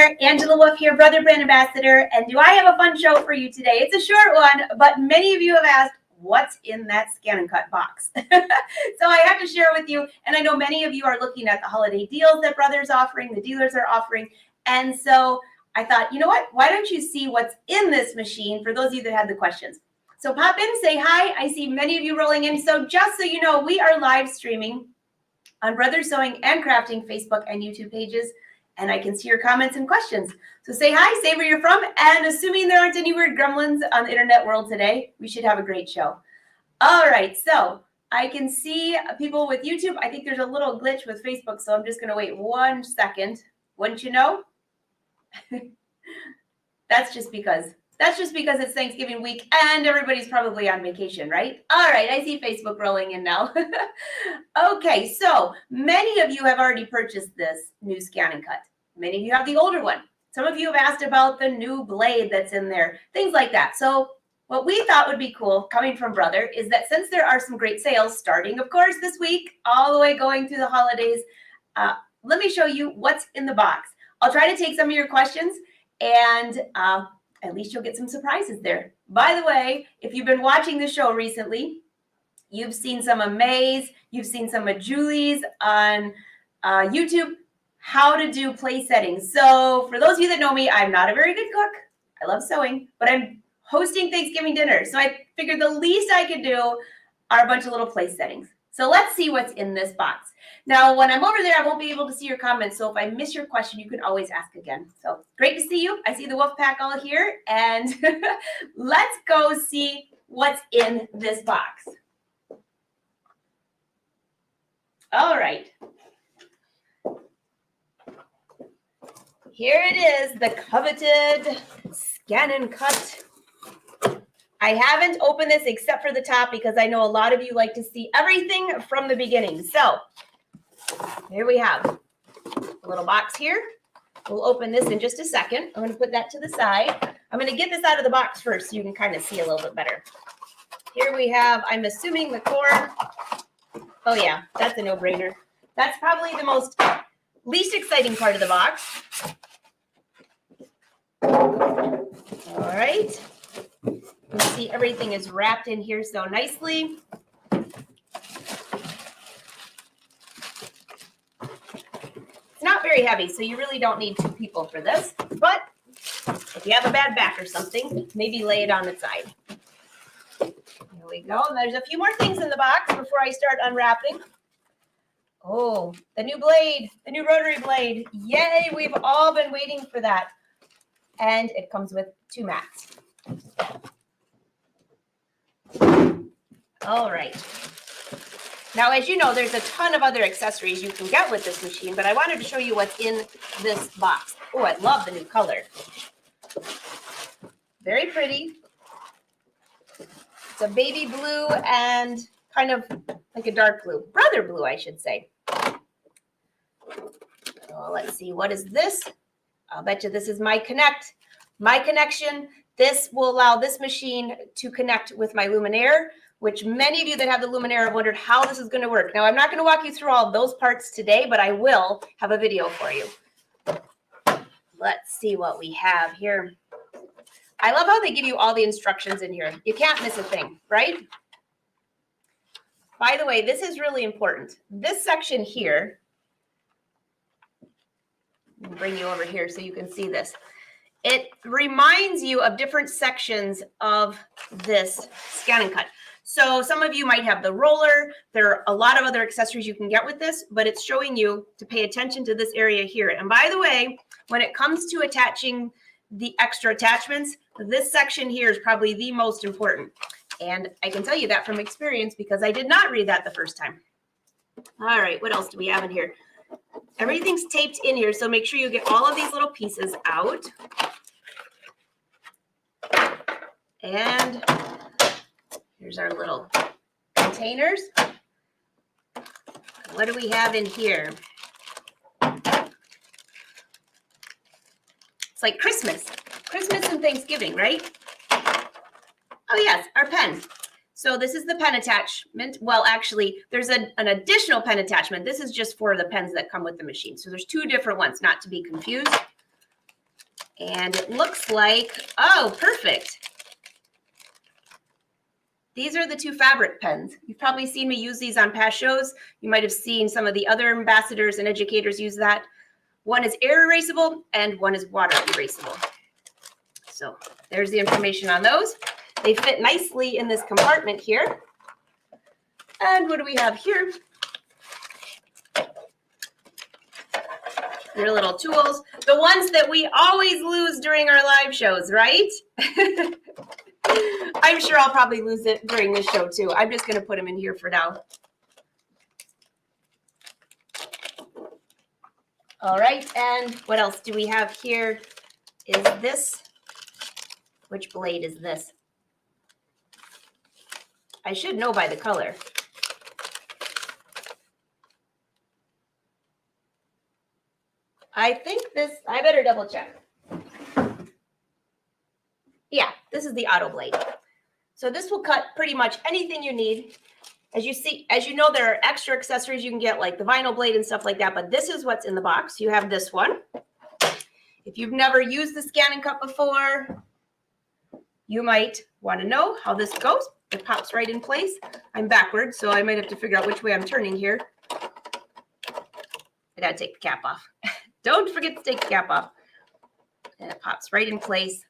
there, Angela Wolf here, Brother Brand Ambassador, and do I have a fun show for you today? It's a short one, but many of you have asked, what's in that ScanNCut box? So I have to share with you, and I know many of you are looking at the holiday deals that Brother's offering, the dealers are offering, and so I thought, you know what, why don't you see what's in this machine for those of you that had the questions. So pop in, say hi. I see many of you rolling in. So just so you know, we are live streaming on Brother Sewing and Crafting Facebook and YouTube pages, and I can see your comments and questions. So say hi, say where you're from, and assuming there aren't any weird gremlins on the internet world today, we should have a great show. All right, so I can see people with YouTube. I think there's a little glitch with Facebook, so I'm just going to wait 1 second. Wouldn't you know? That's just because it's Thanksgiving week and everybody's probably on vacation, right? All right, I see Facebook rolling in now. Okay, so many of you have already purchased this new ScanNCut. Many of you have the older one. Some of you have asked about the new blade that's in there, things like that. So what we thought would be cool coming from Brother is that since there are some great sales starting, of course, this week, all the way going through the holidays, let me show you what's in the box. I'll try to take some of your questions and at least you'll get some surprises there. By the way, if you've been watching the show recently, you've seen some of May's, you've seen some of Julie's on YouTube, how to do place settings. So for those of you that know me, I'm not a very good cook. I love sewing, but I'm hosting Thanksgiving dinner. So I figured the least I could do are a bunch of little place settings. So let's see what's in this box. Now, when I'm over there, I won't be able to see your comments. So if I miss your question, you can always ask again. So great to see you. I see the wolf pack all here. And let's go see what's in this box. All right. Here it is, the coveted ScanNCut. I haven't opened this except for the top because I know a lot of you like to see everything from the beginning. So here we have a little box here. We'll open this in just a second. I'm going to put that to the side. I'm going to get this out of the box first so you can kind of see a little bit better. Here we have, I'm assuming the core. Oh yeah, that's a no-brainer. That's probably the least exciting part of the box. All right. You see everything is wrapped in here so nicely. It's not very heavy, so you really don't need 2 people for this. But if you have a bad back or something, maybe lay it on its side. Here we go. And there's a few more things in the box before I start unwrapping. Oh, the new blade, the new rotary blade. Yay, we've all been waiting for that. And it comes with 2 mats. All right. Now, as you know, there's a ton of other accessories you can get with this machine, but I wanted to show you what's in this box. Oh, I love the new color. Very pretty. It's a baby blue and kind of like a dark blue. Brother blue, I should say. So let's see. What is this? I'll bet you this is my connection. This will allow this machine to connect with my Luminaire, which many of you that have the Luminaire have wondered how this is going to work. Now, I'm not going to walk you through all of those parts today, but I will have a video for you. Let's see what we have here. I love how they give you all the instructions in here. You can't miss a thing, right? By the way, this is really important. This section here, I'll bring you over here so you can see this. It reminds you of different sections of this ScanNCut. So some of you might have the roller. There are a lot of other accessories you can get with this, but it's showing you to pay attention to this area here. And by the way, when it comes to attaching the extra attachments, this section here is probably the most important. And I can tell you that from experience because I did not read that the first time. All right, what else do we have in here? Everything's taped in here, so make sure you get all of these little pieces out. And here's our little containers. What do we have in here? It's like Christmas and Thanksgiving, right? Oh yes, our pen. So this is the pen attachment. Well, actually, there's an additional pen attachment. This is just for the pens that come with the machine. So there's 2 different ones, not to be confused. And it looks like, oh, perfect. These are the two fabric pens. You've probably seen me use these on past shows. You might have seen some of the other ambassadors and educators use that. One is air erasable and one is water erasable. So there's the information on those. They fit nicely in this compartment here. And what do we have here? Your little tools, the ones that we always lose during our live shows, right? I'm sure I'll probably lose it during this show too. I'm just going to put them in here for now. All right, and what else do we have here? Is this, which blade is this? I should know by the color. I think this, I better double check. Yeah, this is the auto blade. So this will cut pretty much anything you need. As you see, as you know, there are extra accessories you can get like the vinyl blade and stuff like that, but this is what's in the box. You have this one. If you've never used the ScanNCut before, you might want to know how this goes. It pops right in place. I'm backwards, so I might have to figure out which way I'm turning here. I gotta take the cap off. Don't forget to take the cap off. And it pops right in place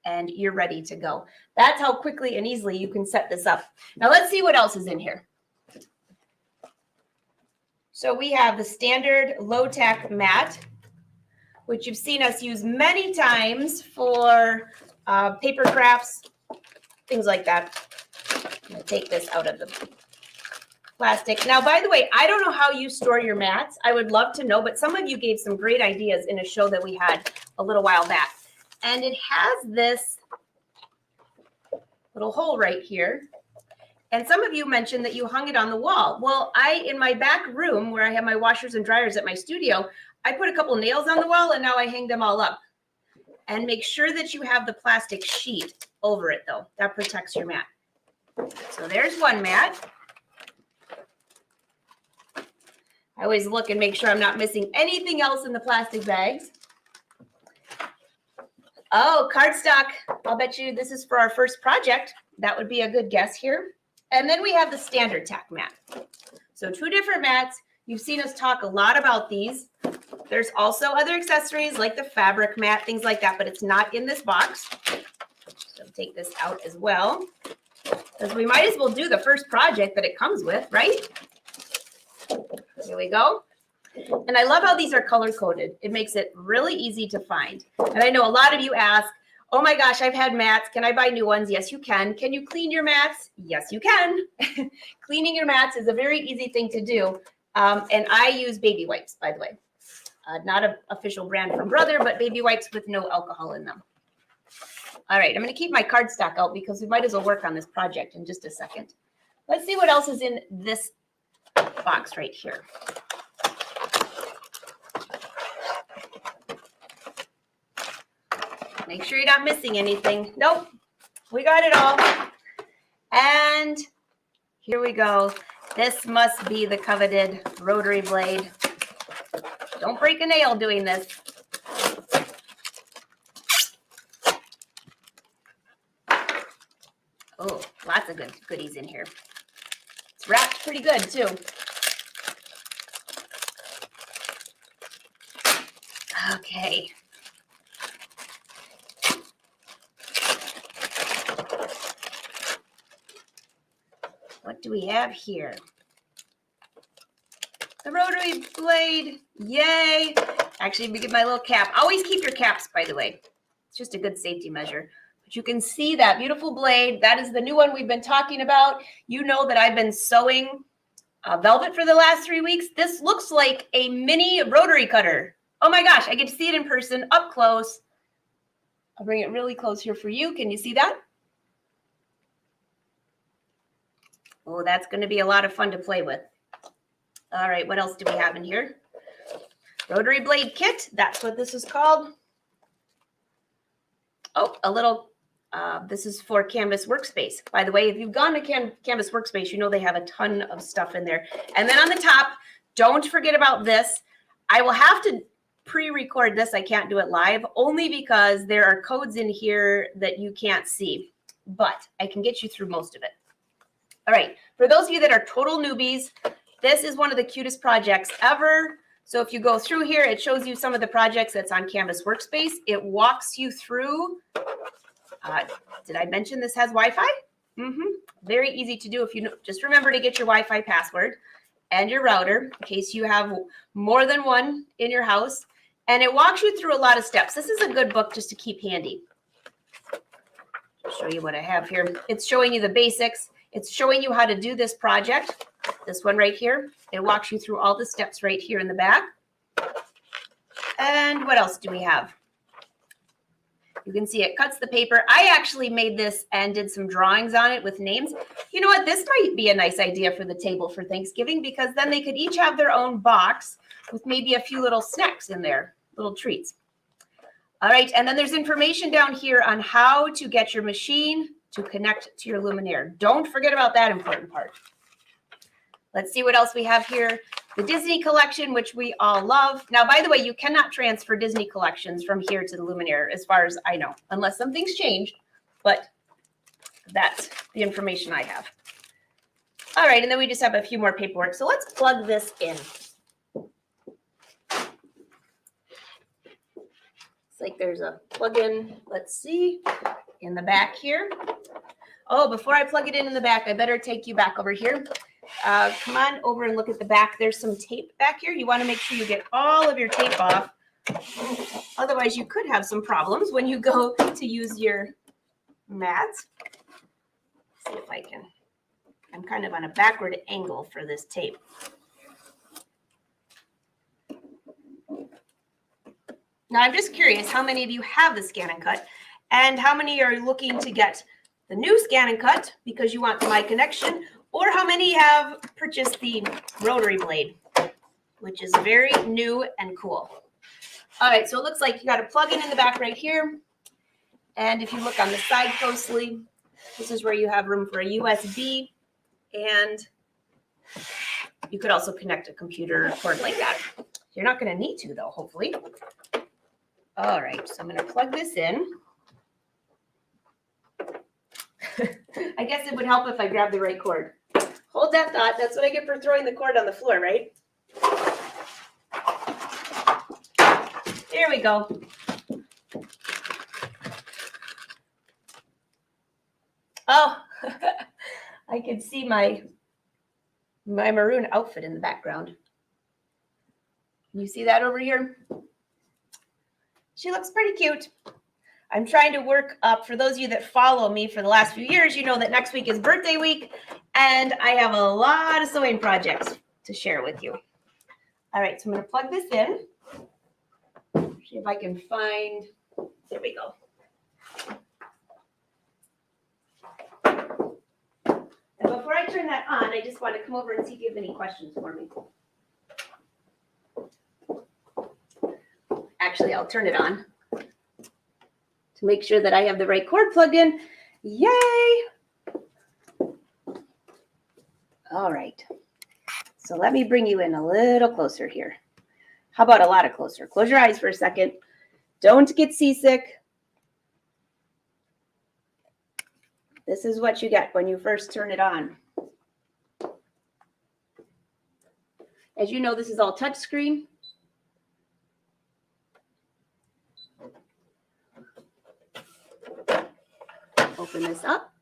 and you're ready to go. That's how quickly and easily you can set this up. Now let's see what else is in here. So we have the standard low tack mat, which you've seen us use many times for paper crafts, things like that. I'm gonna take this out of the plastic. Now, by the way, I don't know how you store your mats. I would love to know, but some of you gave some great ideas in a show that we had a little while back. And it has this little hole right here. And some of you mentioned that you hung it on the wall. Well, in my back room where I have my washers and dryers at my studio, I put a couple nails on the wall and now I hang them all up. And make sure that you have the plastic sheet over it though. That protects your mat. So there's one mat. I always look and make sure I'm not missing anything else in the plastic bags. Oh, cardstock. I'll bet you this is for our first project. That would be a good guess here. And then we have the standard tack mat. So two different mats. You've seen us talk a lot about these. There's also other accessories like the fabric mat, things like that, but it's not in this box. So take this out as well, because we might as well do the first project that it comes with, right? Here we go. And I love how these are color coded. It makes it really easy to find. And I know a lot of you ask, oh my gosh, I've had mats. Can I buy new ones? Yes, you can. Can you clean your mats? Yes, you can. Cleaning your mats is a very easy thing to do. And I use baby wipes, by the way. Not an official brand from Brother, but baby wipes with no alcohol in them. All right, I'm going to keep my cardstock out because we might as well work on this project in just a second. Let's see what else is in this box right here. Make sure you're not missing anything. Nope, we got it all. And here we go. This must be the coveted rotary blade. Don't break a nail doing this. Oh, lots of goodies in here. It's wrapped pretty good too. Okay. What do we have here? The rotary blade, yay. Actually, let me get my little cap. Always keep your caps, by the way. It's just a good safety measure. But you can see that beautiful blade. That is the new one we've been talking about. You know that I've been sewing velvet for the last 3 weeks. This looks like a mini rotary cutter. Oh my gosh, I get to see it in person, up close. I'll bring it really close here for you. Can you see that? Oh, that's going to be a lot of fun to play with. All right, what else do we have in here? Rotary Blade Kit, that's what this is called. Oh, a little, this is for Canvas Workspace. By the way, if you've gone to Canvas Workspace, you know they have a ton of stuff in there. And then on the top, don't forget about this. I will have to pre-record this. I can't do it live only because there are codes in here that you can't see, but I can get you through most of it. All right, for those of you that are total newbies, this is one of the cutest projects ever. So if you go through here, it shows you some of the projects that's on Canvas Workspace. It walks you through. Did I mention this has Wi-Fi? Very easy to do if you just remember to get your Wi-Fi password and your router in case you have more than one in your house. And it walks you through a lot of steps. This is a good book just to keep handy. I'll show you what I have here. It's showing you the basics. It's showing you how to do this project. This one right here. It walks you through all the steps right here in the back. And what else do we have? You can see it cuts the paper. I actually made this and did some drawings on it with names. You know what? This might be a nice idea for the table for Thanksgiving because then they could each have their own box with maybe a few little snacks in there, little treats. All right, and then there's information down here on how to get your machine to connect to your luminaire. Don't forget about that important part. Let's see what else we have here. The Disney collection, which we all love. Now, by the way, you cannot transfer Disney collections from here to the luminaire, as far as I know, unless something's changed, but that's the information I have. All right, and then we just have a few more paperwork. So let's plug this in. It's like there's a plug-in, let's see, in the back here. Oh, before I plug it in the back, I better take you back over here. Come on over and look at the back. There's some tape back here. You want to make sure you get all of your tape off. Otherwise, you could have some problems when you go to use your mats. See if I can. I'm kind of on a backward angle for this tape. Now, I'm just curious how many of you have the ScanNCut and how many are looking to get the new ScanNCut because you want my connection, or how many have purchased the Rotary Blade, which is very new and cool. All right, so it looks like you got a plug-in in the back right here. And if you look on the side closely, this is where you have room for a USB, and you could also connect a computer or cord like that. You're not going to need to, though, hopefully. All right, so I'm going to plug this in. I guess it would help if I grab the right cord. Hold that thought. That's what I get for throwing the cord on the floor, right? There we go. Oh, I can see my maroon outfit in the background. You see that over here? She looks pretty cute. I'm trying to work up, for those of you that follow me for the last few years, you know that next week is birthday week, and I have a lot of sewing projects to share with you. All right, so I'm going to plug this in. See if I can find, there we go. And before I turn that on, I just want to come over and see if you have any questions for me. Actually, I'll turn it on to make sure that I have the right cord plugged in. Yay! All right. So let me bring you in a little closer here. How about a lot of closer? Close your eyes for a second. Don't get seasick. This is what you get when you first turn it on. As you know, this is all touch screen. Open this up.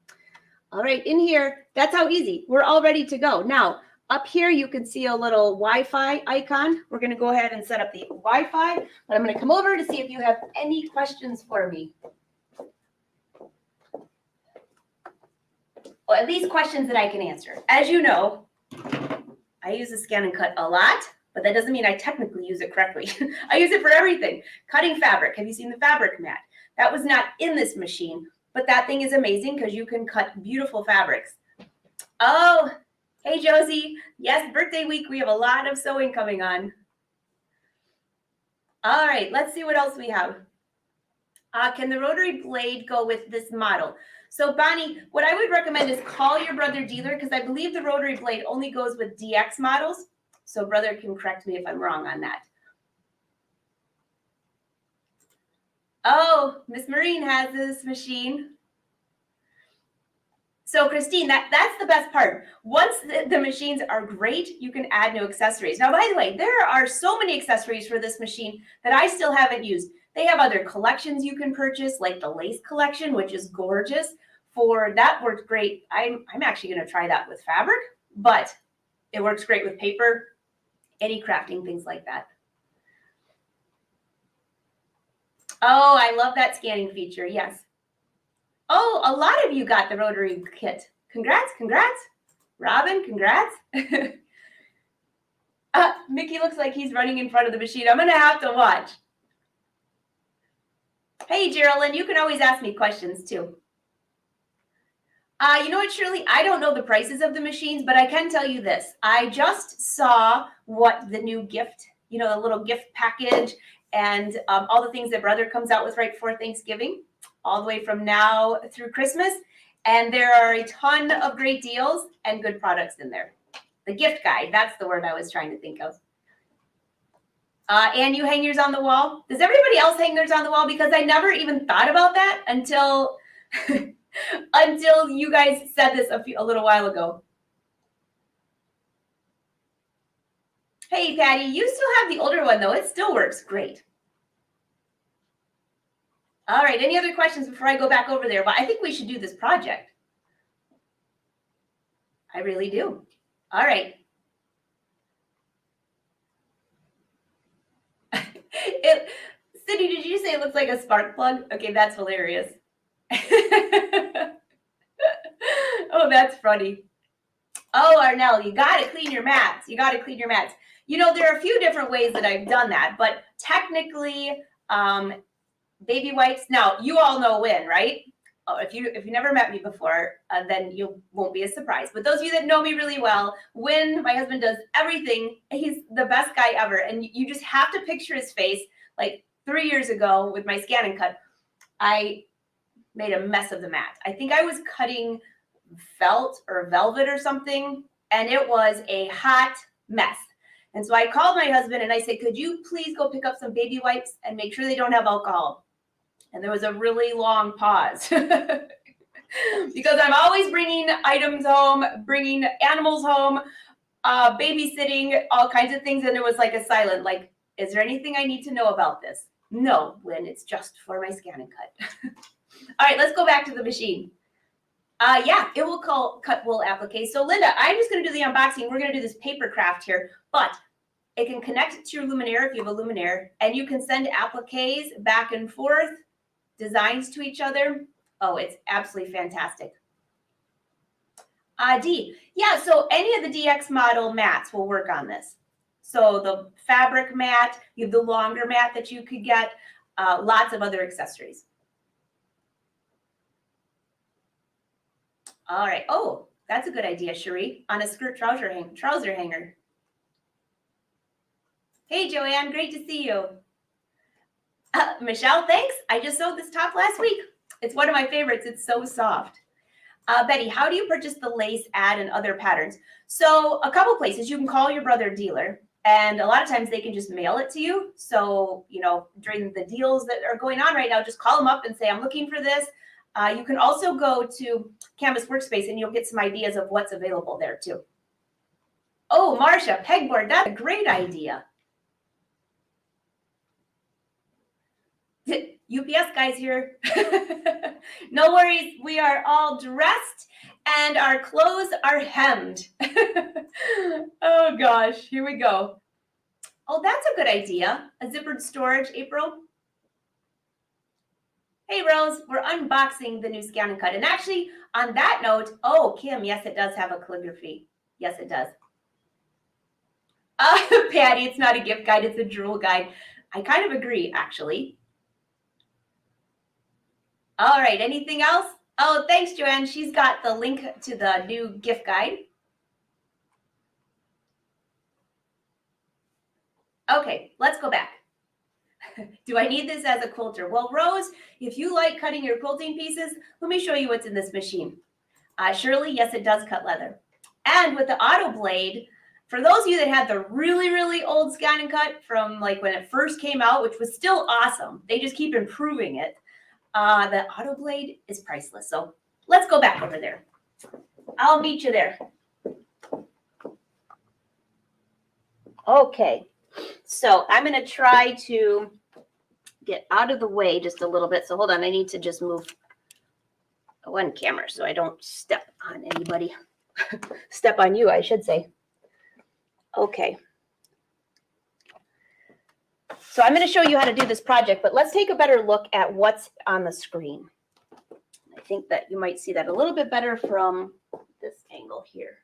All right, in here, that's how easy. We're all ready to go. Now, up here, you can see a little Wi-Fi icon. We're going to go ahead and set up the Wi-Fi, but I'm going to come over to see if you have any questions for me. Well, at least questions that I can answer. As you know, I use the ScanNCut a lot, but that doesn't mean I technically use it correctly. I use it for everything. Cutting fabric. Have you seen the fabric mat? That was not in this machine, but that thing is amazing because you can cut beautiful fabrics. Oh, hey, Josie. Yes, birthday week. We have a lot of sewing coming on. All right, let's see what else we have. Can the rotary blade go with this model? So, Bonnie, what I would recommend is call your brother dealer because I believe the rotary blade only goes with DX models. So, brother can correct me if I'm wrong on that. Oh, Miss Marine has this machine. So Christine, that's the best part. Once the machines are great, you can add new accessories. Now, by the way, there are so many accessories for this machine that I still haven't used. They have other collections you can purchase, like the lace collection, which is gorgeous. For that works great. I'm actually going to try that with fabric, but it works great with paper, any crafting, things like that. Oh, I love that scanning feature. Yes. Oh, a lot of you got the Rotary Kit. Congrats, congrats. Robin, congrats. Mickey looks like he's running in front of the machine. I'm going to have to watch. Hey, Geraldine, you can always ask me questions too. You know what, Shirley? I don't know the prices of the machines, but I can tell you this. I just saw what the new gift, you know, the little gift package and all the things that Brother comes out with right before Thanksgiving, all the way from now through Christmas. And there are a ton of great deals and good products in there. The gift guide, that's the word I was trying to think of. And you hang yours on the wall. Does everybody else hang theirs on the wall? Because I never even thought about that until until you guys said this a little while ago. Hey, Patty, you still have the older one, though. It still works great. All right, any other questions before I go back over there? Well, I think we should do this project. I really do. All right. Sydney, did you say it looks like a spark plug? Okay, that's hilarious. Oh, that's funny. Oh, Arnell, you got to clean your mats. You got to clean your mats. You know, there are a few different ways that I've done that, but technically, baby wipes. Now, you all know when, right? Oh, if you never met me before, then you won't be as surprised. But those of you that know me really well, when my husband does everything, he's the best guy ever. And you just have to picture his face. Like 3 years ago with my ScanNCut, I made a mess of the mat. I think I was cutting felt or velvet or something, and it was a hot mess. And so I called my husband and I said, could you please go pick up some baby wipes and make sure they don't have alcohol? And there was a really long pause because I'm always bringing items home, bringing animals home, babysitting, all kinds of things. And there was like a silent, like, is there anything I need to know about this? No, Lynn, it's just for my ScanNCut. All right, let's go back to the machine. Yeah, it will cut wool applique. So Linda, I'm just going to do the unboxing. We're going to do this paper craft here, but it can connect to your Luminaire if you have a Luminaire, and you can send appliques back and forth, designs to each other. Oh, it's absolutely fantastic. D, yeah, so any of the DX model mats will work on this. So the fabric mat, you have the longer mat that you could get, lots of other accessories. All right. Oh, that's a good idea, Cherie, on a skirt trouser hanger. Hey, Joanne, great to see you. Michelle, thanks. I just sewed this top last week. It's one of my favorites. It's so soft. Betty, how do you purchase the lace, ad, and other patterns? So a couple places. You can call your brother dealer, and a lot of times they can just mail it to you. So, you know, during the deals that are going on right now, just call them up and say, I'm looking for this. You can also go to Canvas Workspace and you'll get some ideas of what's available there too. Oh, Marcia, pegboard, that's a great idea. UPS guys here. No worries, we are all dressed and our clothes are hemmed. Oh gosh, here we go. Oh, that's a good idea. A zippered storage, April. Hey, Rose, we're unboxing the new ScanNCut. And actually, on that note, oh, Kim, yes, it does have a calligraphy. Yes, it does. Patty, it's not a gift guide, it's a drool guide. I kind of agree, actually. All right, anything else? Oh, thanks, Joanne. She's got the link to the new gift guide. Okay, let's go back. Do I need this as a quilter? Well, Rose, if you like cutting your quilting pieces, let me show you what's in this machine. Shirley, yes, it does cut leather. And with the auto blade, For those of you that had the really, really old ScanNCut from like when it first came out, which was still awesome, they just keep improving it. The Auto Blade is priceless. So let's go back over there. I'll meet you there. Okay, so I'm going to try to get out of the way just a little bit. So hold on, I need to just move one camera so I don't step on anybody. Step on you, I should say. Okay. So I'm going to show you how to do this project, but let's take a better look at what's on the screen. I think that you might see that a little bit better from this angle here.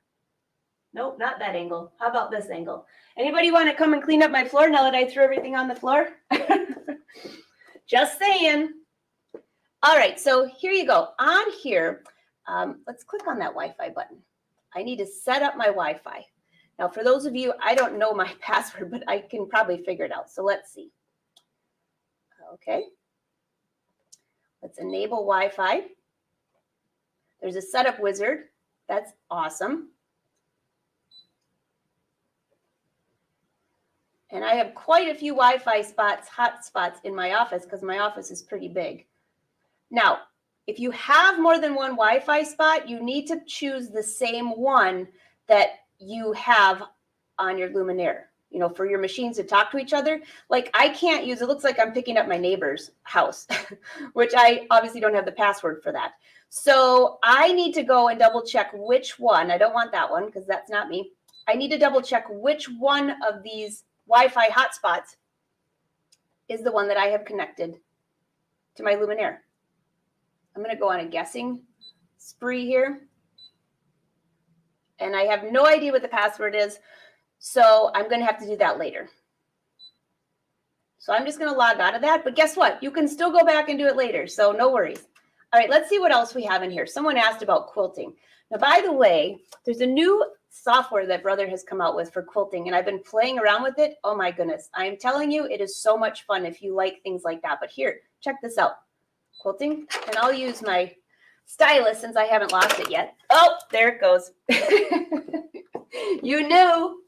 Nope, not that angle. How about this angle? Anybody want to come and clean up my floor now that I threw everything on the floor? Just saying. All right, so here you go. On here, let's click on that Wi-Fi button. I need to set up my Wi-Fi. Now, for those of you, I don't know my password, but I can probably figure it out. So let's see. Okay. Let's enable Wi-Fi. There's a setup wizard. That's awesome. And I have quite a few Wi-Fi spots, hot spots in my office because my office is pretty big. Now, if you have more than one Wi-Fi spot, you need to choose the same one that you have on your luminaire, you know, for your machines to talk to each other. Like I can't use, it looks like I'm picking up my neighbor's house, which I obviously don't have the password for that. So I need to go and double check which one. I don't want that one because that's not me. I need to double check which one of these Wi-Fi hotspots is the one that I have connected to my luminaire. I'm going to go on a guessing spree here. And I have no idea what the password is, so I'm going to have to do that later. So I'm just going to log out of that, but guess what? You can still go back and do it later, so no worries. All right, let's see what else we have in here. Someone asked about quilting. Now, by the way, there's a new software that Brother has come out with for quilting, and I've been playing around with it. Oh my goodness. I am telling you, it is so much fun if you like things like that. But here, check this out. Quilting, and I'll use my stylus since I haven't lost it yet. Oh, there it goes. You knew.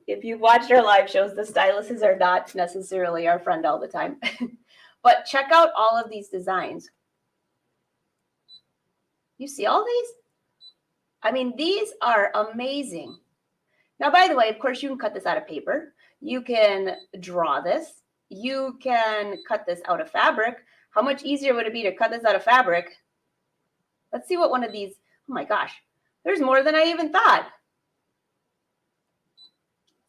If you've watched our live shows, the styluses are not necessarily our friend all the time. But check out all of these designs. You see all these? I mean, these are amazing. Now, by the way, of course, you can cut this out of paper. You can draw this. You can cut this out of fabric. How much easier would it be to cut this out of fabric? Let's see what one of these, oh my gosh, there's more than I even thought.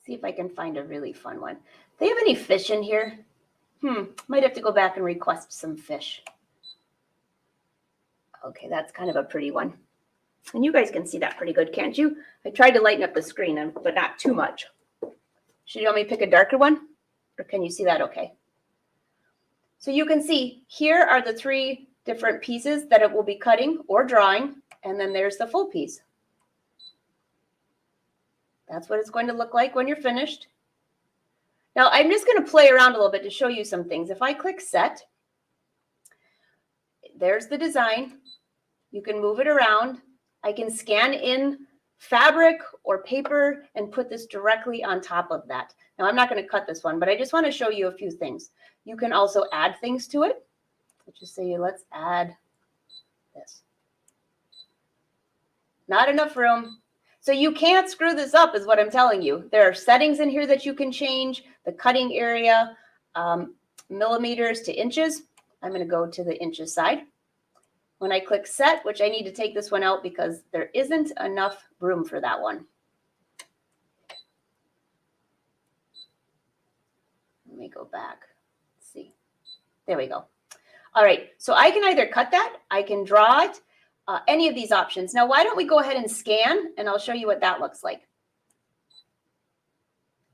See if I can find a really fun one. Do they have any fish in here? Might have to go back and request some fish. Okay, that's kind of a pretty one. And you guys can see that pretty good, can't you? I tried to lighten up the screen, but not too much. Should you want me to pick a darker one? Or can you see that okay? So you can see here are the three different pieces that it will be cutting or drawing. And then there's the full piece. That's what it's going to look like when you're finished. Now I'm just going to play around a little bit to show you some things. If I click set, there's the design. You can move it around. I can scan in fabric or paper and put this directly on top of that. Now I'm not going to cut this one, but I just want to show you a few things. You can also add things to it. Let's just say, let's add this. Not enough room. So you can't screw this up is what I'm telling you. There are settings in here that you can change. The cutting area, millimeters to inches. I'm going to go to the inches side. When I click set, which I need to take this one out because there isn't enough room for that one. Let me go back. Let's see. There we go. All right. So I can either cut that, I can draw it, any of these options. Now, why don't we go ahead and scan, and I'll show you what that looks like.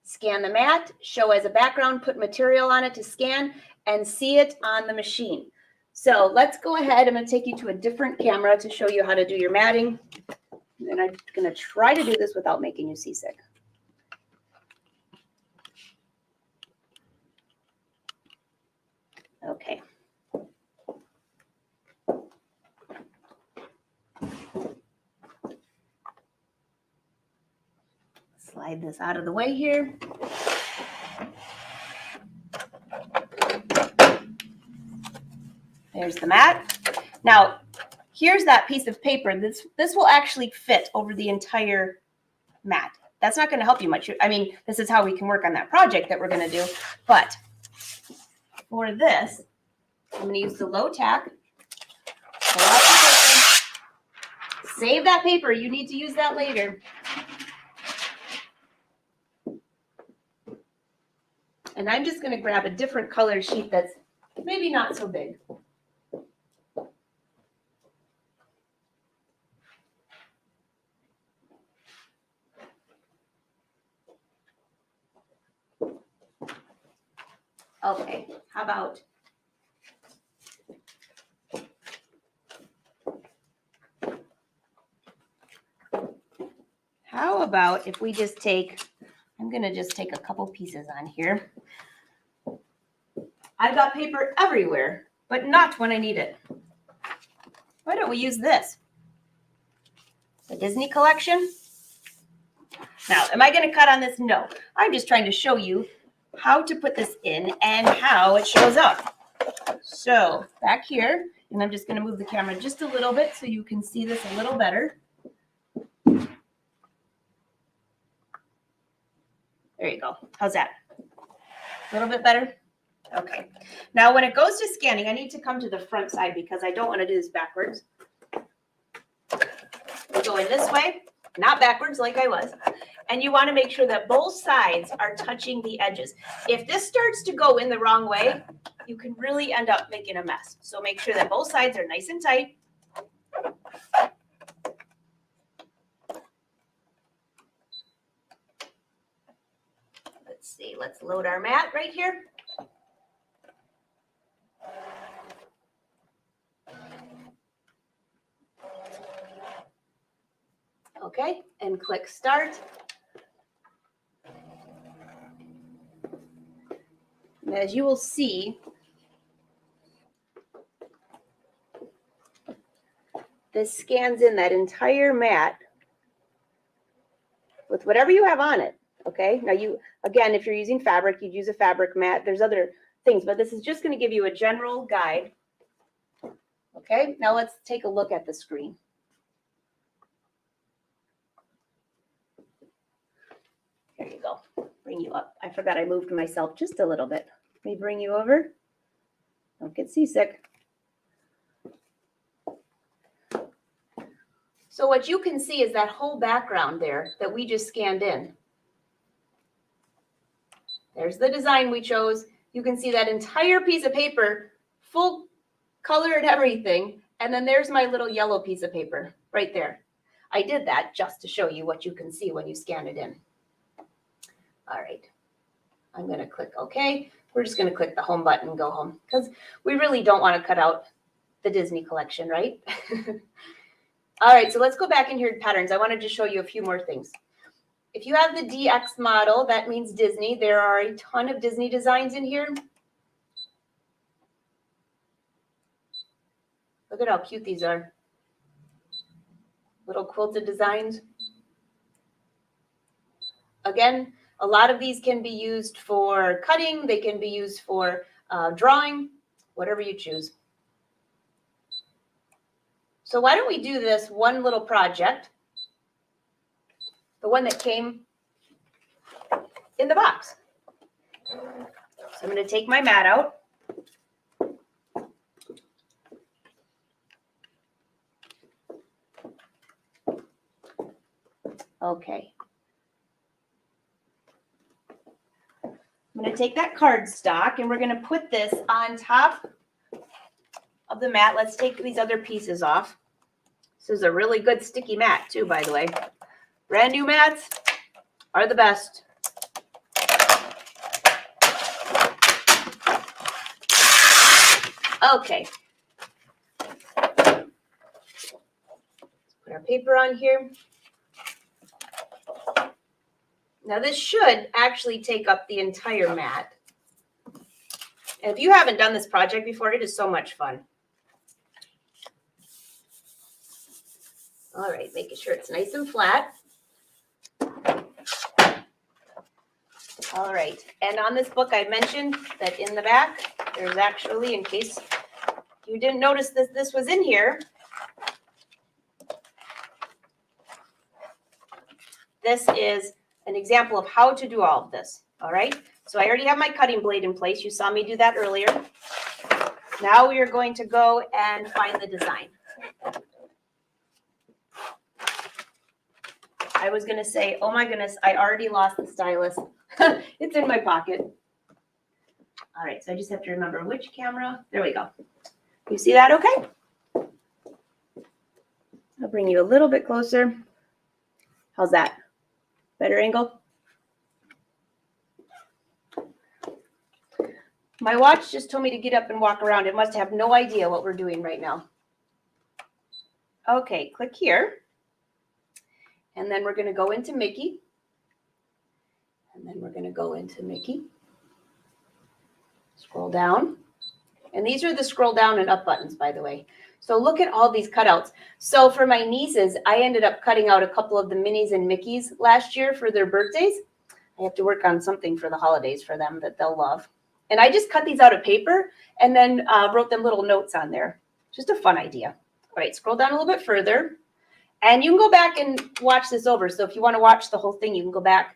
Scan the mat, show as a background, put material on it to scan, and see it on the machine. So let's go ahead. I'm going to take you to a different camera to show you how to do your matting. And I'm going to try to do this without making you seasick. Okay. slide this out of the way here. There's the mat. Now, here's that piece of paper. This will actually fit over the entire mat. That's not going to help you much. I mean, this is how we can work on that project that we're going to do. But for this, I'm going to use the low tack. Save that paper. You need to use that later. And I'm just going to grab a different color sheet that's maybe not so big. Okay, how about if we just take, I'm going to just take a couple pieces on here. I've got paper everywhere, but not when I need it. Why don't we use this? The Disney collection. Now, am I going to cut on this? No. I'm just trying to show you how to put this in and how it shows up. So back here, and I'm just going to move the camera just a little bit so you can see this a little better. There you go. How's that? A little bit better? Okay. Now, when it goes to scanning, I need to come to the front side because I don't want to do this backwards. We're going this way, not backwards like I was. And you want to make sure that both sides are touching the edges. If this starts to go in the wrong way, you can really end up making a mess. So make sure that both sides are nice and tight. Let's see, let's load our mat right here. Okay, and click start. And as you will see, this scans in that entire mat with whatever you have on it. Okay, now again, if you're using fabric, you'd use a fabric mat. There's other things, but this is just going to give you a general guide. Okay, now let's take a look at the screen. There you go. Bring you up. I forgot I moved myself just a little bit. Let me bring you over. Don't get seasick. So what you can see is that whole background there that we just scanned in. There's the design we chose. You can see that entire piece of paper, full color and everything. And then there's my little yellow piece of paper right there. I did that just to show you what you can see when you scan it in. All right, I'm going to click OK. We're just going to click the home button and go home because we really don't want to cut out the Disney collection, right? All right, so let's go back in here to patterns. I wanted to show you a few more things. If you have the DX model, that means Disney. There are a ton of Disney designs in here. Look at how cute these are. Little quilted designs. Again, a lot of these can be used for cutting. They can be used for drawing, whatever you choose. So why don't we do this one little project, the one that came in the box. So I'm going to take my mat out. Okay. I'm going to take that cardstock and we're going to put this on top of the mat. Let's take these other pieces off. This is a really good sticky mat too, by the way. Brand new mats are the best. Okay. Put our paper on here. Now this should actually take up the entire mat. And if you haven't done this project before, it is so much fun. All right, making sure it's nice and flat. All right. And on this book, I mentioned that in the back, there's actually, in case you didn't notice that this was in here, this is an example of how to do all of this. All right. So I already have my cutting blade in place. You saw me do that earlier. Now we are going to go and find the design. I was going to say, oh my goodness, I already lost the stylus. It's in my pocket. All right, so I just have to remember which camera. There we go. You see that okay? I'll bring you a little bit closer. How's that? Better angle? My watch just told me to get up and walk around. It must have no idea what we're doing right now. Okay, click here. And then we're going to go into Mickey. And then we're going to go into Mickey. Scroll down. And these are the scroll down and up buttons, by the way. So look at all these cutouts. So for my nieces, I ended up cutting out a couple of the Minnies and Mickeys last year for their birthdays. I have to work on something for the holidays for them that they'll love. And I just cut these out of paper and then wrote them little notes on there. Just a fun idea. All right, scroll down a little bit further. And you can go back and watch this over. So if you want to watch the whole thing, you can go back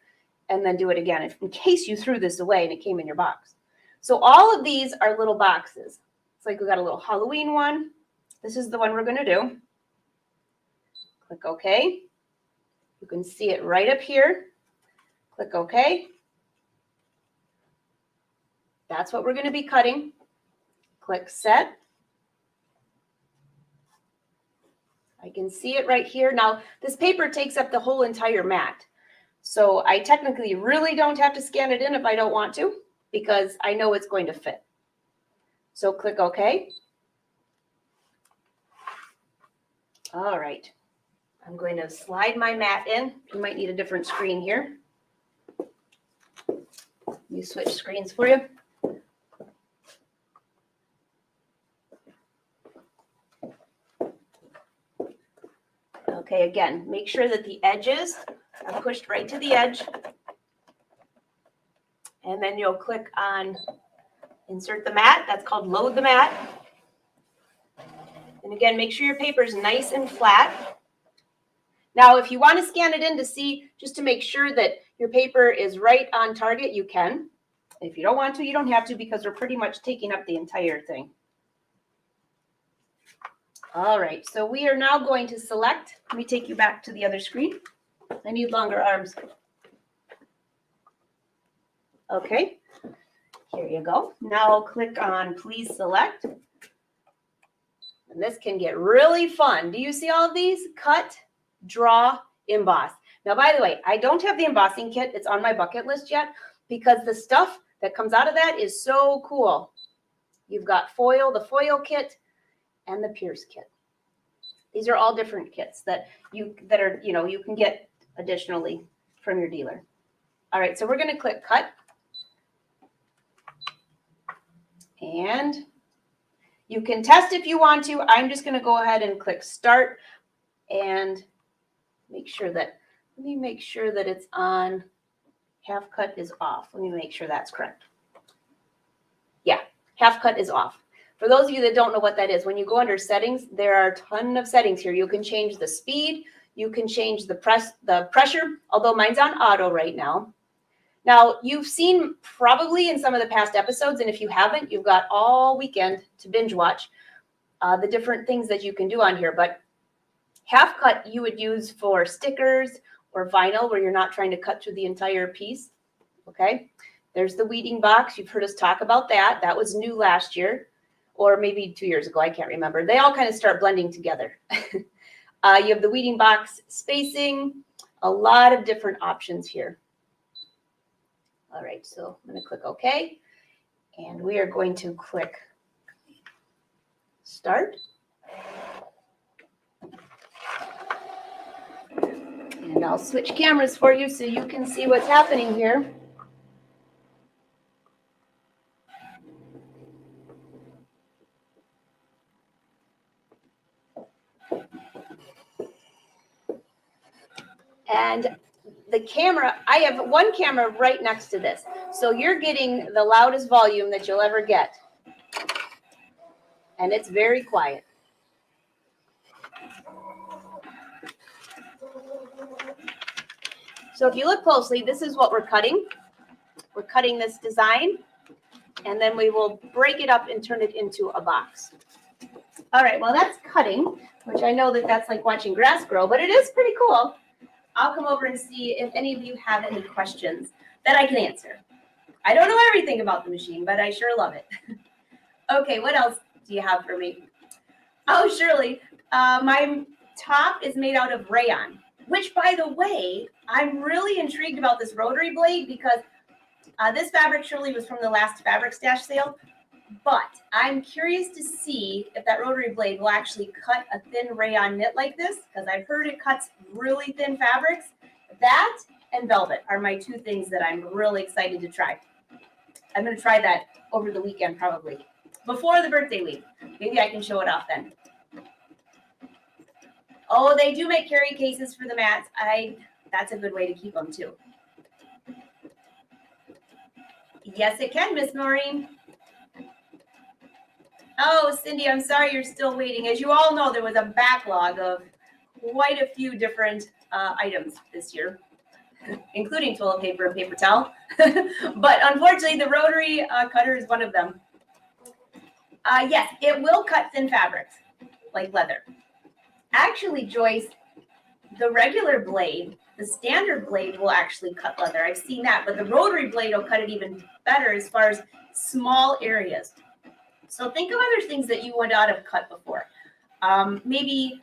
and then do it again in case you threw this away and it came in your box. So all of these are little boxes. It's like we got a little Halloween one. This is the one we're going to do. Click OK. You can see it right up here. Click OK. That's what we're going to be cutting. Click Set. I can see it right here. Now, this paper takes up the whole entire mat. So I technically really don't have to scan it in if I don't want to, because I know it's going to fit. So click OK. All right. I'm going to slide my mat in. You might need a different screen here. Let me switch screens for you. Okay, again, make sure that the edges are pushed right to the edge. And then you'll click on Insert the Mat. That's called Load the Mat. And again, make sure your paper is nice and flat. Now, if you want to scan it in to see, just to make sure that your paper is right on target, you can. If you don't want to, you don't have to, because we're pretty much taking up the entire thing. All right, so we are now going to select. Let me take you back to the other screen. I need longer arms. Okay, here you go. Now click on Please Select. And this can get really fun. Do you see all of these? Cut, draw, emboss. Now, by the way, I don't have the embossing kit. It's on my bucket list yet, because the stuff that comes out of that is so cool. You've got foil, the foil kit, and the Pierce kit. These are all different kits that you can get additionally from your dealer. All right, so we're going to click Cut. And you can test if you want to. I'm just going to go ahead and click Start and make sure that, let me make sure that it's on. Half cut is off. Let me make sure that's correct. Yeah, half cut is off. For those of you that don't know what that is, when you go under settings, there are a ton of settings here. You can change the speed. You can change the pressure, although mine's on auto right now. Now, you've seen probably in some of the past episodes, and if you haven't, you've got all weekend to binge watch the different things that you can do on here. But half cut you would use for stickers or vinyl, where you're not trying to cut through the entire piece. Okay, there's the weeding box. You've heard us talk about that. That was new last year, or maybe 2 years ago. I can't remember. They all kind of start blending together. You have the weeding box spacing, a lot of different options here. All right, so I'm going to click OK, and we are going to click Start. And I'll switch cameras for you so you can see what's happening here. And the camera, I have one camera right next to this. So you're getting the loudest volume that you'll ever get. And it's very quiet. So if you look closely, this is what we're cutting. We're cutting this design, and then we will break it up and turn it into a box. All right, well, that's cutting, which I know that that's like watching grass grow, but it is pretty cool. I'll come over and see if any of you have any questions that I can answer. I don't know everything about the machine, but I sure love it. Okay, what else do you have for me? Oh, Shirley, my top is made out of rayon, which, by the way, I'm really intrigued about this rotary blade because this fabric, Shirley, was from the last Fabric Stash sale, but I'm curious to see if that rotary blade will actually cut a thin rayon knit like this, because I've heard it cuts really thin fabrics. That and velvet are my two things that I'm really excited to try. I'm going to try that over the weekend, probably before the birthday week. Maybe I can show it off then. Oh, they do make carry cases for the mats. That's a good way to keep them too. Yes, it can, Miss Noreen. Oh, Cindy, I'm sorry you're still waiting. As you all know, there was a backlog of quite a few different items this year, including toilet paper and paper towel. But unfortunately, the rotary cutter is one of them. Yes, it will cut thin fabrics, like leather. Actually, Joyce, the regular blade, the standard blade will actually cut leather. I've seen that, but the rotary blade will cut it even better as far as small areas. So think of other things that you would not have cut before. Maybe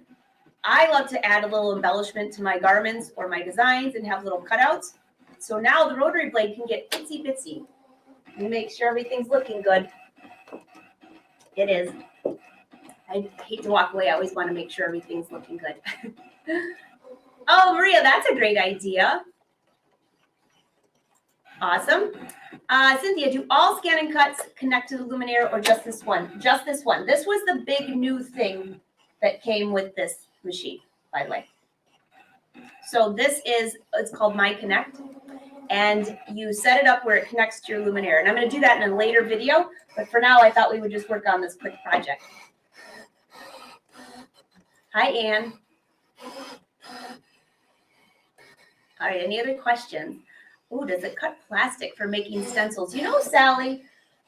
I love to add a little embellishment to my garments or my designs and have little cutouts. So now the rotary blade can get itsy bitsy and make sure everything's looking good. It is. I hate to walk away. I always want to make sure everything's looking good. Oh, Maria, that's a great idea. Awesome. Cynthia, do all ScanNCuts connect to the Luminaire or just this one? Just this one. This was the big new thing that came with this machine, by the way. So this is, it's called My Connect. And you set it up where it connects to your Luminaire. And I'm going to do that in a later video. But for now, I thought we would just work on this quick project. Hi, Anne. All right, any other questions? Oh, does it cut plastic for making stencils? You know, Sally,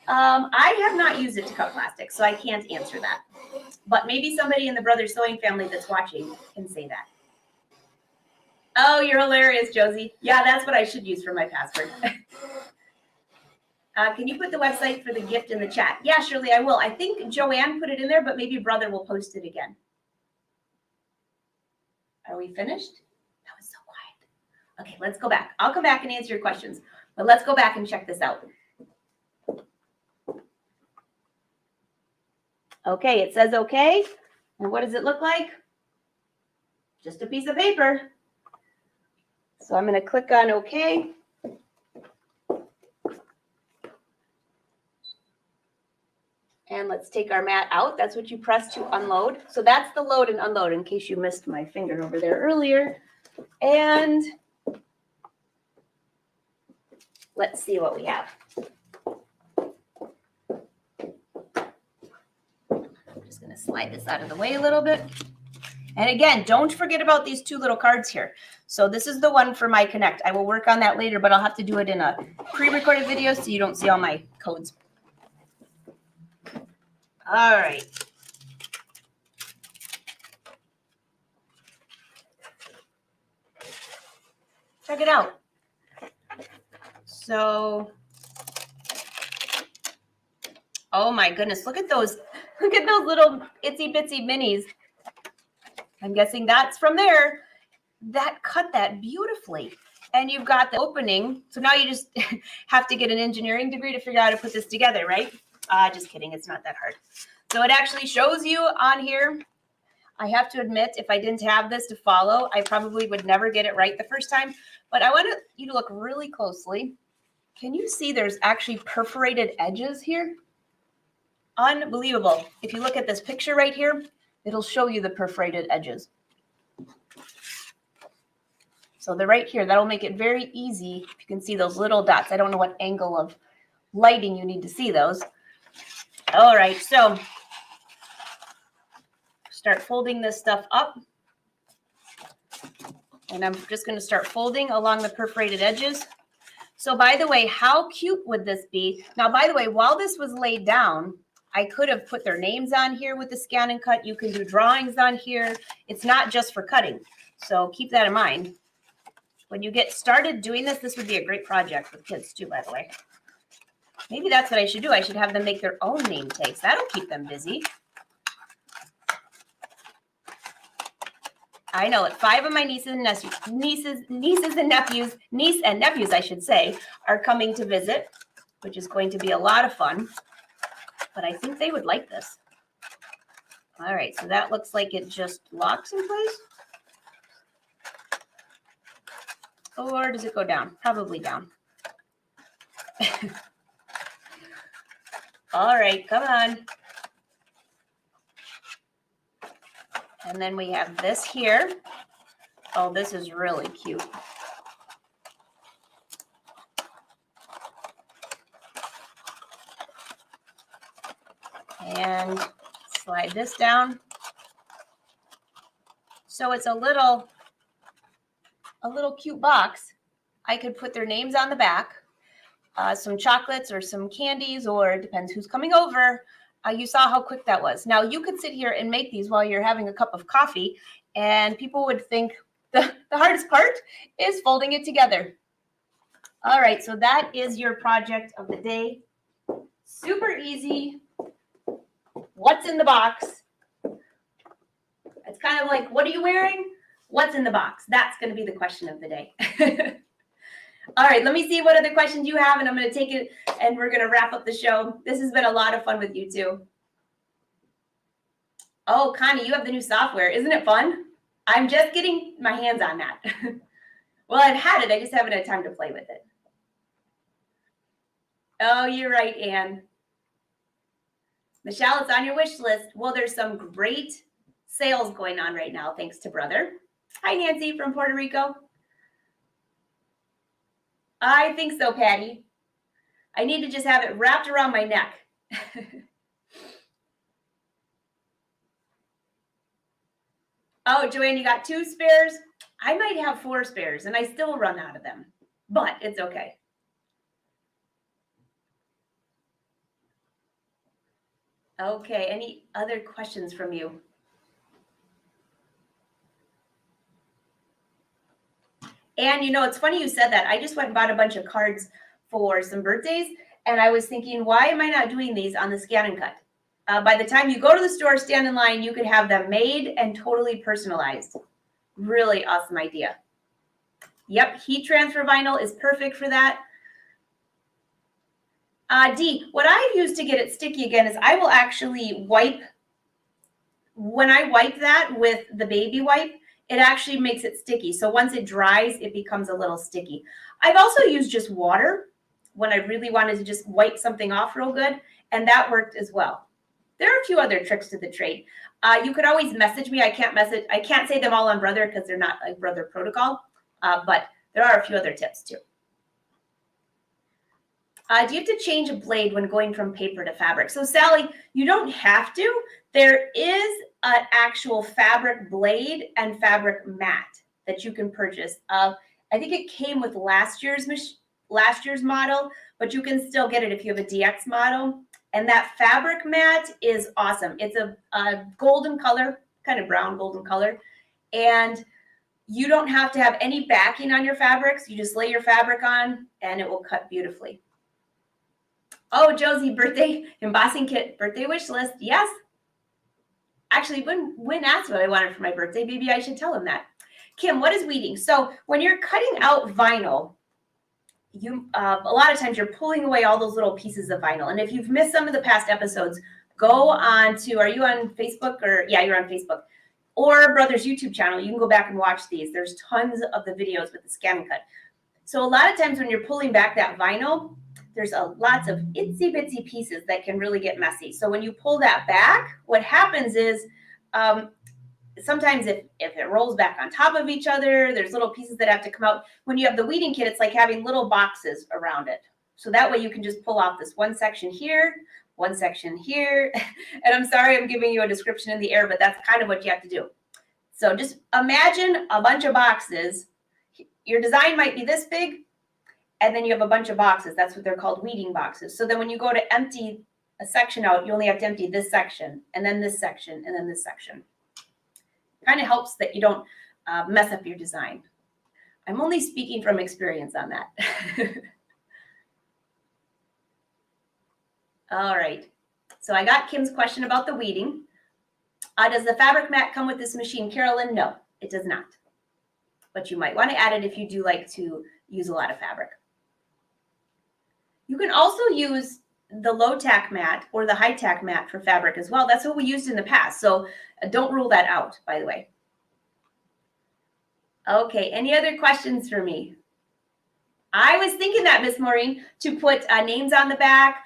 I have not used it to cut plastic, so I can't answer that. But maybe somebody in the Brothers Sewing family that's watching can say that. Oh, you're hilarious, Josie. Yeah, that's what I should use for my password. Can you put the website for the gift in the chat? Yeah, surely I will. I think Joanne put it in there, but maybe Brother will post it again. Are we finished? That was so quiet. Okay, let's go back. I'll come back and answer your questions, but let's go back and check this out. Okay, it says okay. And what does it look like? Just a piece of paper. So I'm going to click on okay. And let's take our mat out. That's what you press to unload. So that's the load and unload in case you missed my finger over there earlier. And let's see what we have. I'm just going to slide this out of the way a little bit. And again, don't forget about these two little cards here. So this is the one for My Connect. I will work on that later, but I'll have to do it in a pre-recorded video so you don't see all my codes. All right. Check it out. So, oh my goodness, look at those little itsy bitsy minis. I'm guessing that's from there. That cut that beautifully. And you've got the opening. So now you just have to get an engineering degree to figure out how to put this together, right? Just kidding. It's not that hard. So it actually shows you on here. I have to admit, if I didn't have this to follow, I probably would never get it right the first time. But I want you to look really closely. Can you see there's actually perforated edges here? Unbelievable. If you look at this picture right here, it'll show you the perforated edges. So they're right here. That'll make it very easy. If you can see those little dots. I don't know what angle of lighting you need to see those. All right, so start folding this stuff up. And I'm just going to start folding along the perforated edges. So by the way, how cute would this be? Now, by the way, while this was laid down, I could have put their names on here with the ScanNCut. You can do drawings on here. It's not just for cutting. So keep that in mind. When you get started doing this, this would be a great project with kids too, by the way. Maybe that's what I should do. I should have them make their own name tags. That'll keep them busy. I know it. 5 of my niece and nephews, I should say, are coming to visit, which is going to be a lot of fun. But I think they would like this. All right, so that looks like it just locks in place. Or does it go down? Probably down. All right, come on. And then we have this here. Oh, this is really cute. And slide this down. So it's a little cute box. I could put their names on the back, some chocolates or some candies, or it depends who's coming over. You saw how quick that was. Now you could sit here and make these while you're having a cup of coffee, and people would think the hardest part is folding it together. All right, so that is your project of the day. Super easy. What's in the box? It's kind of like, what are you wearing? What's in the box? That's going to be the question of the day. All right, let me see what other questions you have, and I'm going to take it, and we're going to wrap up the show. This has been a lot of fun with you too. Oh, Connie, you have the new software. Isn't it fun? I'm just getting my hands on that. Well, I've had it. I just haven't had time to play with it. Oh, you're right, Anne. Michelle, it's on your wish list. Well, there's some great sales going on right now, thanks to brother. Hi, Nancy from Puerto Rico. I think so, Patty. I need to just have it wrapped around my neck. Oh, Joanne, you got 2 spares? I might have 4 spares, and I still run out of them, but it's okay. Okay, any other questions from you? And you know, it's funny you said that. I just went and bought a bunch of cards for some birthdays, and I was thinking, why am I not doing these on the ScanNCut? By the time you go to the store, stand in line, you could have them made and totally personalized. Really awesome idea. Yep, heat transfer vinyl is perfect for that. Dee, what I've used to get it sticky again is I will actually wipe. When I wipe that with the baby wipe, it actually makes it sticky. So once it dries, it becomes a little sticky. I've also used just water when I really wanted to just wipe something off real good, and that worked as well. There are a few other tricks to the trade. You could always message me. I can't say them all on Brother because they're not like Brother protocol, but there are a few other tips too. Do you have to change a blade when going from paper to fabric? So Sally, you don't have to. There is an actual fabric blade and fabric mat that you can purchase. I think it came with last year's model, but you can still get it if you have a DX model. And that fabric mat is awesome. It's a golden color, kind of brown golden color. And you don't have to have any backing on your fabrics. You just lay your fabric on and it will cut beautifully. Oh, Josie, birthday embossing kit, birthday wish list. Yes. Actually, Wynn asked what I wanted for my birthday. Maybe I should tell him that. Kim, what is weeding? So when you're cutting out vinyl, a lot of times you're pulling away all those little pieces of vinyl. And if you've missed some of the past episodes, go on to, are you on Facebook? Or yeah, you're on Facebook. Or Brother's YouTube channel. You can go back and watch these. There's tons of the videos with the ScanNCut. So a lot of times when you're pulling back that vinyl, there's lots of itsy bitsy pieces that can really get messy. So when you pull that back, what happens is sometimes if it rolls back on top of each other, there's little pieces that have to come out. When you have the weeding kit, it's like having little boxes around it. So that way you can just pull off this one section here, one section here. And I'm sorry I'm giving you a description in the air, but that's kind of what you have to do. So just imagine a bunch of boxes. Your design might be this big, and then you have a bunch of boxes. That's what they're called, weeding boxes. So then when you go to empty a section out, you only have to empty this section, and then this section, and then this section. Kind of helps that you don't mess up your design. I'm only speaking from experience on that. All right. So I got Kim's question about the weeding. Does the fabric mat come with this machine, Carolyn? No, it does not. But you might want to add it if you do like to use a lot of fabric. You can also use the low tack mat or the high tack mat for fabric as well. That's what we used in the past. So don't rule that out, by the way. Okay, any other questions for me? I was thinking that, Miss Maureen, to put names on the back.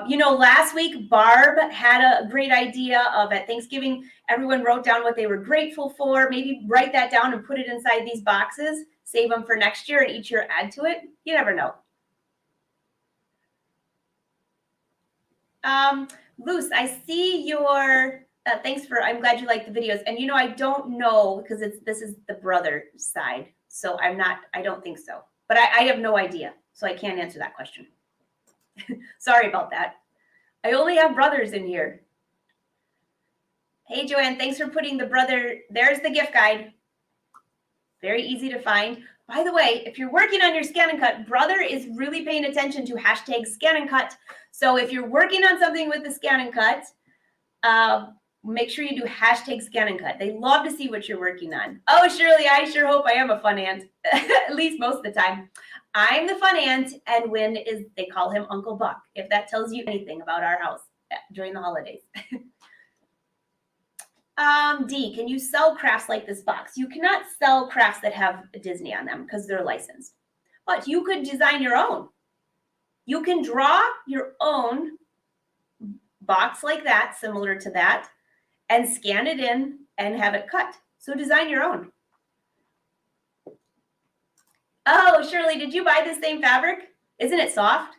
You know, last week, Barb had a great idea of at Thanksgiving, everyone wrote down what they were grateful for. Maybe write that down and put it inside these boxes. Save them for next year and each year add to it. You never know. Luce, I see your, thanks for, I'm glad you like the videos. And you know, I don't know because this is the brother side. So I don't think so. But I have no idea. So I can't answer that question. Sorry about that. I only have brothers in here. Hey, Joanne, thanks for putting the brother. There's the gift guide. Very easy to find. By the way, if you're working on your ScanNCut, brother is really paying attention to hashtag ScanNCut. So if you're working on something with the ScanNCut, make sure you do hashtag ScanNCut. They love to see what you're working on. Oh, Shirley, I sure hope I am a fun aunt, at least most of the time. I'm the fun aunt, and Win is, they call him Uncle Buck, if that tells you anything about our house during the holidays. D, can you sell crafts like this box? You cannot sell crafts that have Disney on them because they're licensed. But you could design your own. You can draw your own box like that, similar to that, and scan it in and have it cut. So design your own. Oh, Shirley, did you buy the same fabric? Isn't it soft?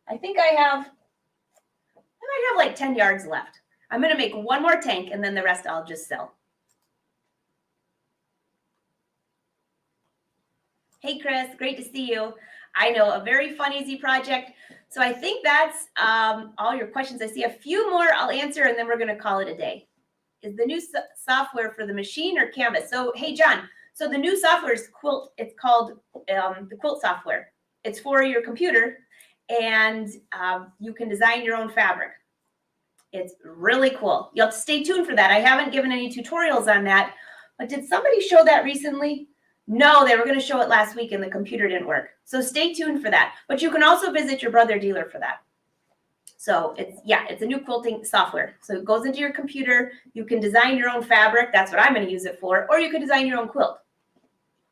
I think I might have like 10 yards left. I'm going to make one more tank and then the rest I'll just sell. Hey, Chris, great to see you. I know, a very fun, easy project. So I think that's all your questions. I see a few more I'll answer and then we're going to call it a day. Is the new software for the machine or Canvas? So, hey, John, so the new software is Quilt. It's called the Quilt software. It's for your computer and you can design your own fabric. It's really cool. You'll have to stay tuned for that. I haven't given any tutorials on that, but did somebody show that recently? No, they were going to show it last week and the computer didn't work. So stay tuned for that. But you can also visit your brother dealer for that. So it's a new quilting software. So it goes into your computer. You can design your own fabric. That's what I'm going to use it for. Or you can design your own quilt.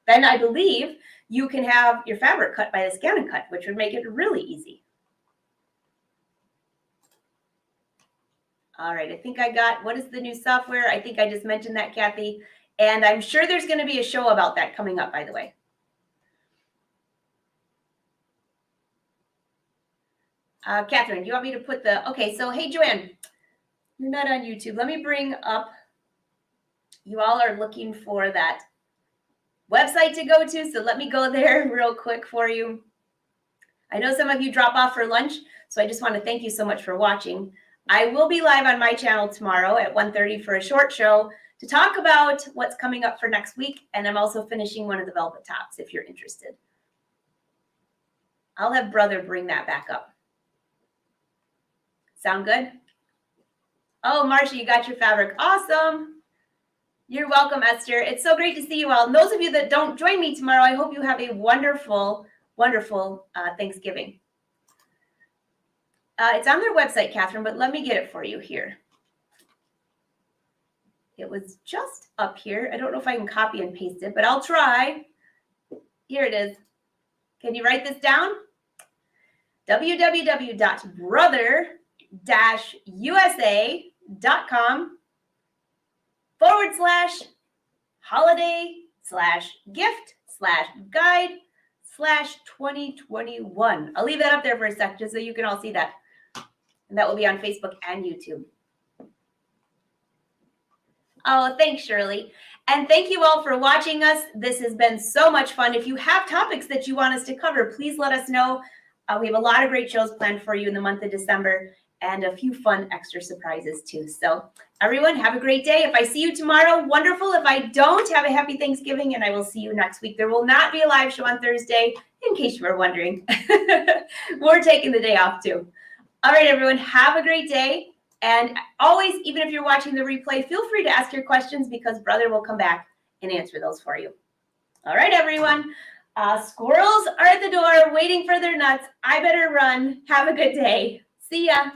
Then I believe you can have your fabric cut by the ScanNCut, which would make it really easy. All right, I think I got, what is the new software? I think I just mentioned that, Kathy. And I'm sure there's going to be a show about that coming up, by the way. Catherine, do you want me to put the, okay, so hey, Joanne, you're not on YouTube. Let me bring up, you all are looking for that website to go to, so let me go there real quick for you. I know some of you drop off for lunch, so I just want to thank you so much for watching. I will be live on my channel tomorrow at 1:30 for a short show to talk about what's coming up for next week, and I'm also finishing one of the velvet tops if you're interested. I'll have brother bring that back up. Sound good? Oh, Marcia, you got your fabric. Awesome. You're welcome, Esther. It's so great to see you all. And those of you that don't join me tomorrow, I hope you have a wonderful, wonderful Thanksgiving. It's on their website, Catherine, but let me get it for you here. It was just up here. I don't know if I can copy and paste it, but I'll try. Here it is. Can you write this down? www.brother-usa.com. /holiday/gift/guide/2021. I'll leave that up there for a sec just so you can all see that. And that will be on Facebook and YouTube. Oh, thanks, Shirley. And thank you all for watching us. This has been so much fun. If you have topics that you want us to cover, please let us know. We have a lot of great shows planned for you in the month of December and a few fun extra surprises too. So everyone, have a great day. If I see you tomorrow, wonderful. If I don't, have a happy Thanksgiving, and I will see you next week. There will not be a live show on Thursday, in case you were wondering. We're taking the day off too. All right, everyone, have a great day. And always, even if you're watching the replay, feel free to ask your questions because Brother will come back and answer those for you. All right, everyone. Squirrels are at the door waiting for their nuts. I better run. Have a good day. See ya.